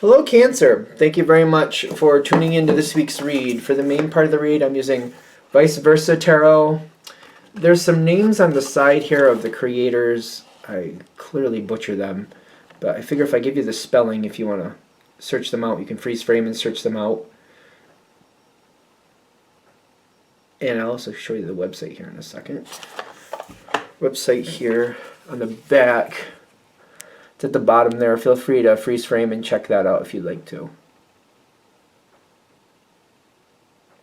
Hello, Cancer. Thank you very much for tuning into this week's read. For the main part of the read, I'm using Vice Versa Tarot. There's some names on the side here of the creators. I clearly butcher them, but I figure if I give you the spelling, if you want to search them out, you can freeze frame and search them out. And I'll also show you the website here in a second. Website here on the back. It's at the bottom there. Feel free to freeze frame and check that out if you'd like to.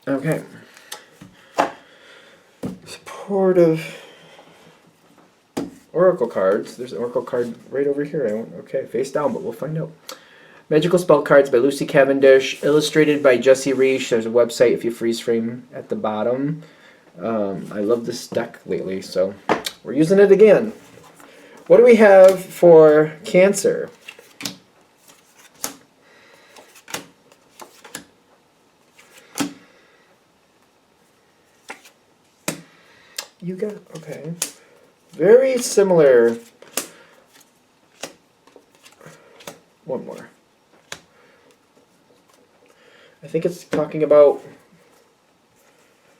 Okay. Supportive Oracle cards. There's an Oracle card right over here. Okay, face down, but we'll find out. Magical Spell Cards by Lucy Cavendish. Illustrated by Jesse Reish. There's a website if you freeze frame at the bottom. I love this deck lately, so we're using it again. What do we have for Cancer? You got, okay. Very similar. One more. I think it's talking about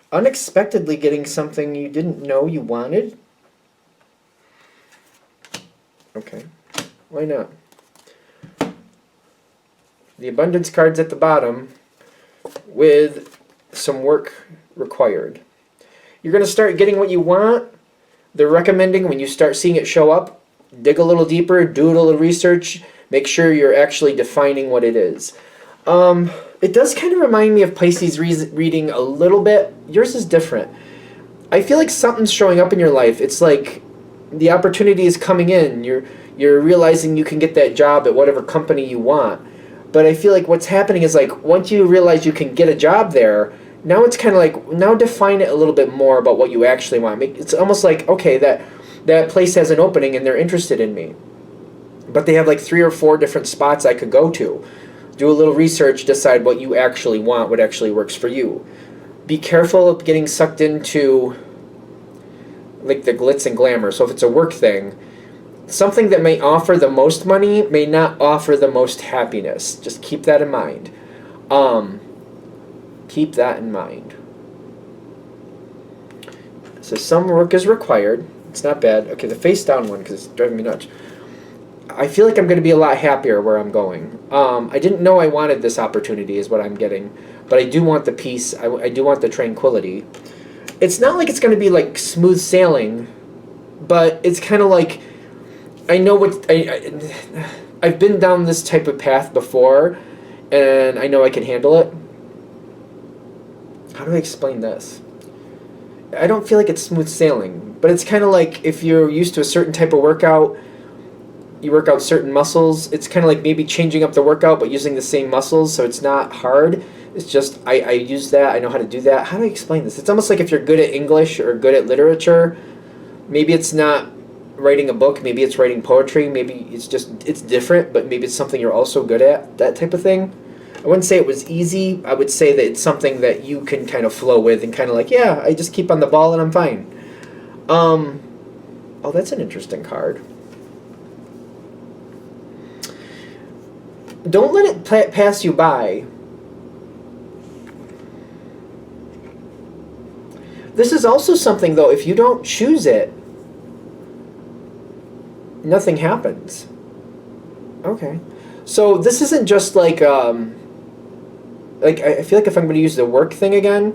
unexpectedly getting something you didn't know you wanted. Okay, why not? The abundance card's at the bottom with some work required. You're going to start getting what you want. They're recommending when you start seeing it show up, dig a little deeper, do a little research, make sure you're actually defining what it is. It does kind of remind me of Pisces reading a little bit. Yours is different. I feel like something's showing up in your life. It's like the opportunity is coming in. You're realizing you can get that job at whatever company you want. But I feel like what's happening is like once you realize you can get a job there, now it's kind of like now define it a little bit more about what you actually want. It's almost like okay, that place has an opening and they're interested in me. But they have like 3 or 4 different spots I could go to. Do a little research, decide what you actually want, what actually works for you. Be careful of getting sucked into like the glitz and glamour. So if it's a work thing, something that may offer the most money may not offer the most happiness. Just keep that in mind. Keep that in mind. So some work is required. It's not bad. Okay, the face down one because it's driving me nuts. I feel like I'm going to be a lot happier where I'm going. I didn't know I wanted this opportunity is what I'm getting. But I do want the peace. I do want the tranquility. It's not like it's going to be like smooth sailing, but it's kind of like I know what I've been down this type of path before, and I know I can handle it. How do I explain this? I don't feel like it's smooth sailing, but it's kind of like if you're used to a certain type of workout, you work out certain muscles. It's kind of like maybe changing up the workout, but using the same muscles, so it's not hard. It's just, I use that, I know how to do that. How do I explain this? It's almost like if you're good at English or good at literature, maybe it's not writing a book, maybe it's writing poetry, maybe it's just, it's different, but maybe it's something you're also good at, that type of thing. I wouldn't say it was easy, I would say that it's something that you can kind of flow with and kind of like, yeah, I just keep on the ball and I'm fine. Oh, that's an interesting card. Don't let it pass you by. This is also something, though, if you don't choose it, nothing happens. Okay. So this isn't just like I feel like if I'm going to use the work thing again,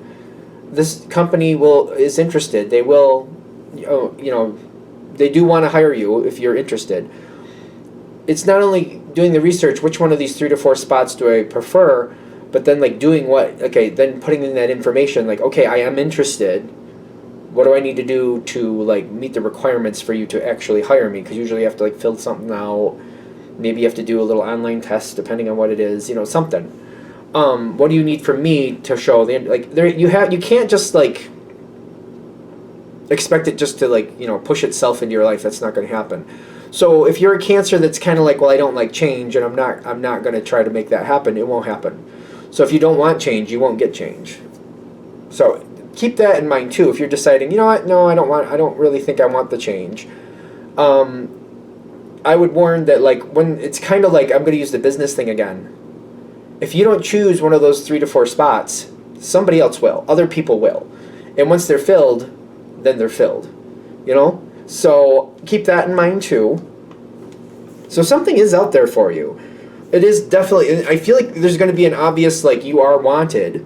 this company is interested. They will, they do want to hire you if you're interested. It's not only doing the research, which one of these 3 to 4 spots do I prefer, but then like doing what, okay, then putting in that information, like, okay, I am interested. What do I need to do to like meet the requirements for you to actually hire me? Because usually you have to like fill something out. Maybe you have to do a little online test depending on what it is, something. What do you need from me to show the like there you can't just like expect it just to like, push itself into your life. That's not going to happen. So if you're a Cancer that's kind of like, well, I don't like change and I'm not going to try to make that happen, it won't happen. So if you don't want change, you won't get change. So keep that in mind too. If you're deciding, you know what, no, I don't really think I want the change. I would warn that, like, when it's kind of like, I'm going to use the business thing again. If you don't choose one of those 3 to 4 spots, somebody else will. Other people will. And once they're filled, then they're filled. You know? So keep that in mind too. So something is out there for you. It is definitely, I feel like there's going to be an obvious, like, you are wanted.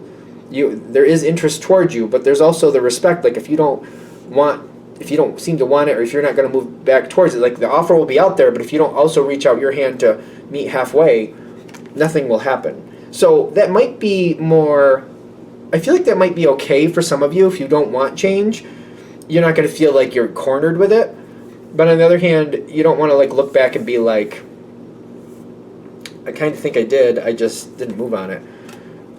There is interest towards you, but there's also the respect. Like, if you don't seem to want it, or if you're not going to move back towards it, like, the offer will be out there, but if you don't also reach out your hand to meet halfway, nothing will happen. So that might be more, I feel like that might be okay for some of you if you don't want change. You're not going to feel like you're cornered with it. But on the other hand, you don't want to, like, look back and be like, I kind of think I did, I just didn't move on it.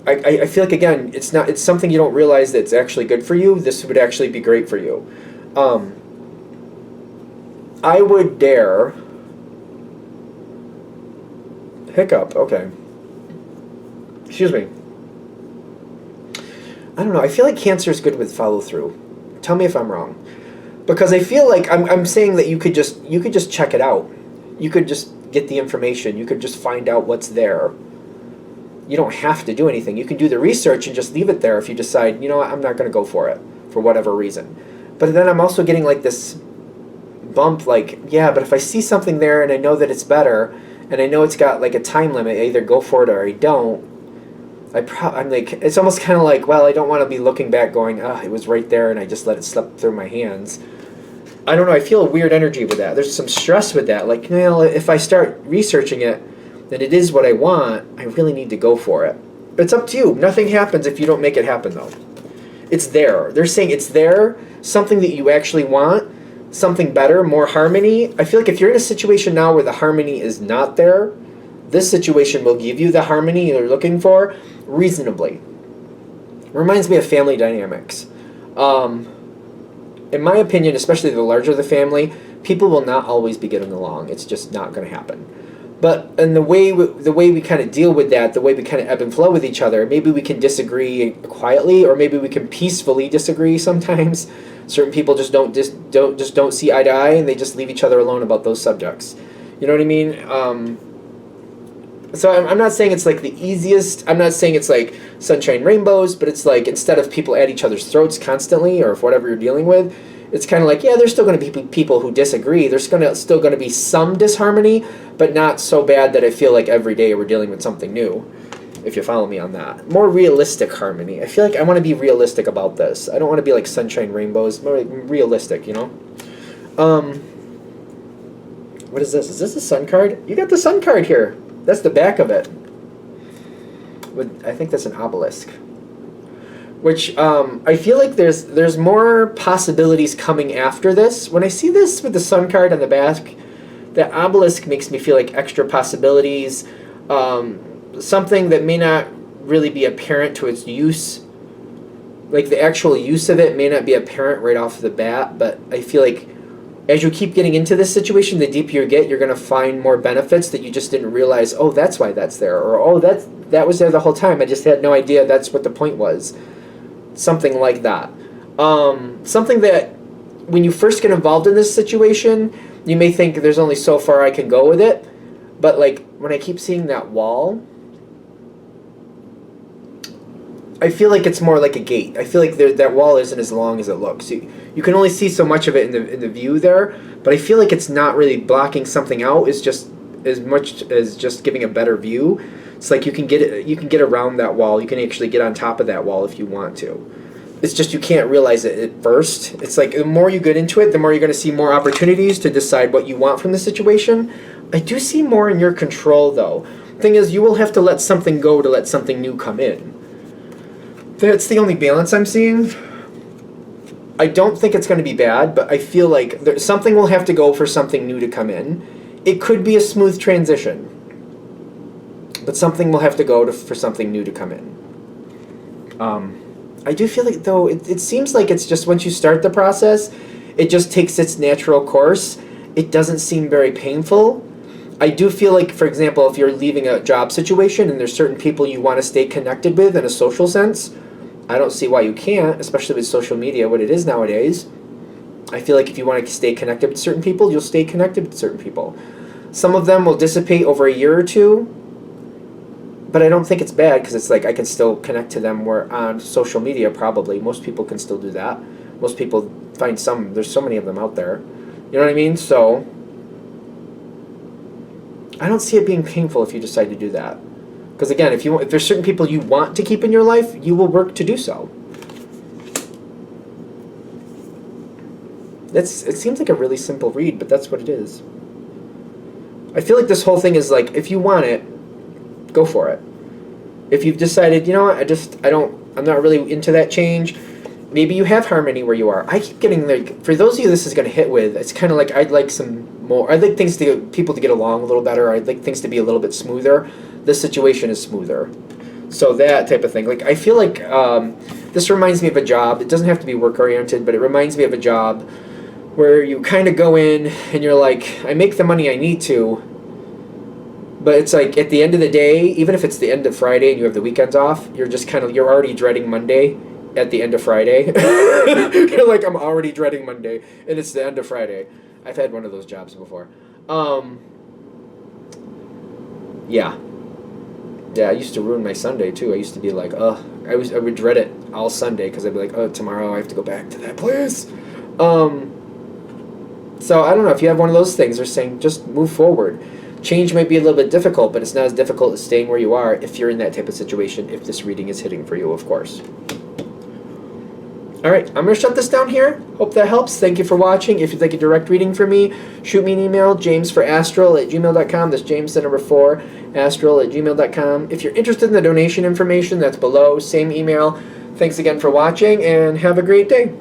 I feel like, again, it's something you don't realize that's actually good for you. This would actually be great for you. I would dare. Hiccup, okay. Excuse me. I don't know, I feel like Cancer is good with follow through. Tell me if I'm wrong. Because I feel like I'm saying that you could just check it out. You could just get the information. You could just find out what's there. You don't have to do anything. You can do the research and just leave it there if you decide, you know what, I'm not going to go for it for whatever reason. But then I'm also getting, like, this bump, like, yeah, but if I see something there and I know that it's better and I know it's got, like, a time limit, I either go for it or I don't. I'm like, it's almost kind of like, well, I don't want to be looking back going, it was right there and I just let it slip through my hands. I don't know, I feel a weird energy with that. There's some stress with that. Like, if I start researching it, then it is what I want. I really need to go for it. But it's up to you. Nothing happens if you don't make it happen, though. It's there. They're saying it's there, something that you actually want, something better, more harmony. I feel like if you're in a situation now where the harmony is not there, this situation will give you the harmony you're looking for reasonably. Reminds me of family dynamics. In my opinion, especially the larger the family, people will not always be getting along. It's just not going to happen. But in the way we kind of deal with that, the way we kind of ebb and flow with each other, maybe we can disagree quietly, or maybe we can peacefully disagree sometimes. Certain people just don't see eye to eye, and they just leave each other alone about those subjects. You know what I mean? So I'm not saying it's like the easiest. I'm not saying it's like sunshine rainbows, but it's like, instead of people at each other's throats constantly, or if whatever you're dealing with, it's kind of like, yeah, there's still going to be people who disagree. There's still going to be some disharmony, but not so bad that I feel like every day we're dealing with something new, if you follow me on that. More realistic harmony. I feel like I want to be realistic about this. I don't want to be like sunshine rainbows. More like realistic, you know? What is this? Is this a sun card? You got the sun card here. That's the back of it. I think that's an obelisk. Which, I feel like there's more possibilities coming after this. When I see this with the sun card on the back, the obelisk makes me feel like extra possibilities. Something that may not really be apparent to its use. Like, the actual use of it may not be apparent right off the bat, but I feel like as you keep getting into this situation, the deeper you get, you're going to find more benefits that you just didn't realize, oh, that's why that's there. Or, oh, that was there the whole time. I just had no idea that's what the point was. Something like that. Something that when you first get involved in this situation, you may think there's only so far I can go with it. But, like, when I keep seeing that wall, I feel like it's more like a gate. I feel like that wall isn't as long as it looks. You can only see so much of it in the view there, but I feel like it's not really blocking something out. It's just as much as just giving a better view. It's like you can get around that wall. You can actually get on top of that wall if you want to. It's just you can't realize it at first. It's like the more you get into it, the more you're going to see more opportunities to decide what you want from the situation. I do see more in your control, though. Thing is, you will have to let something go to let something new come in. That's the only balance I'm seeing. I don't think it's going to be bad, but I feel like something will have to go for something new to come in. It could be a smooth transition, but something will have to go for something new to come in. I do feel like, though, it seems like it's just once you start the process, it just takes its natural course. It doesn't seem very painful. I do feel like, for example, if you're leaving a job situation and there's certain people you want to stay connected with in a social sense, I don't see why you can't, especially with social media, what it is nowadays. I feel like if you want to stay connected with certain people, you'll stay connected with certain people. Some of them will dissipate over a year or two, but I don't think it's bad because it's like I can still connect to them where on social media probably. Most people can still do that. Most people find there's so many of them out there. You know what I mean? So I don't see it being painful if you decide to do that. Because again, if there's certain people you want to keep in your life, you will work to do so. It seems like a really simple read, but that's what it is. I feel like this whole thing is like, if you want it, go for it. If you've decided, you know what, I'm not really into that change, maybe you have harmony where you are. I keep getting like, for those of you this is going to hit with, it's kind of like I'd like people to get along a little better. I'd like things to be a little bit smoother. This situation is smoother. So that type of thing. Like, I feel like this reminds me of a job. It doesn't have to be work-oriented, but it reminds me of a job where you kind of go in and you're like, I make the money I need to, but it's like at the end of the day, even if it's the end of Friday and you have the weekends off, you're already dreading Monday at the end of Friday. You're like, I'm already dreading Monday, and it's the end of Friday. I've had one of those jobs before. Yeah. Yeah, I used to ruin my Sunday, too. I used to be like, I would dread it all Sunday, because I'd be like, tomorrow I have to go back to that place. So, I don't know, if you have one of those things, they're saying just move forward. Change might be a little bit difficult, but it's not as difficult as staying where you are if you're in that type of situation, if this reading is hitting for you, of course. Alright, I'm going to shut this down here. Hope that helps. Thank you for watching. If you'd like a direct reading from me, shoot me an email, jamesforastral@gmail.com. That's James, the number 4, astral@gmail.com. If you're interested in the donation information, that's below. Same email. Thanks again for watching, and have a great day.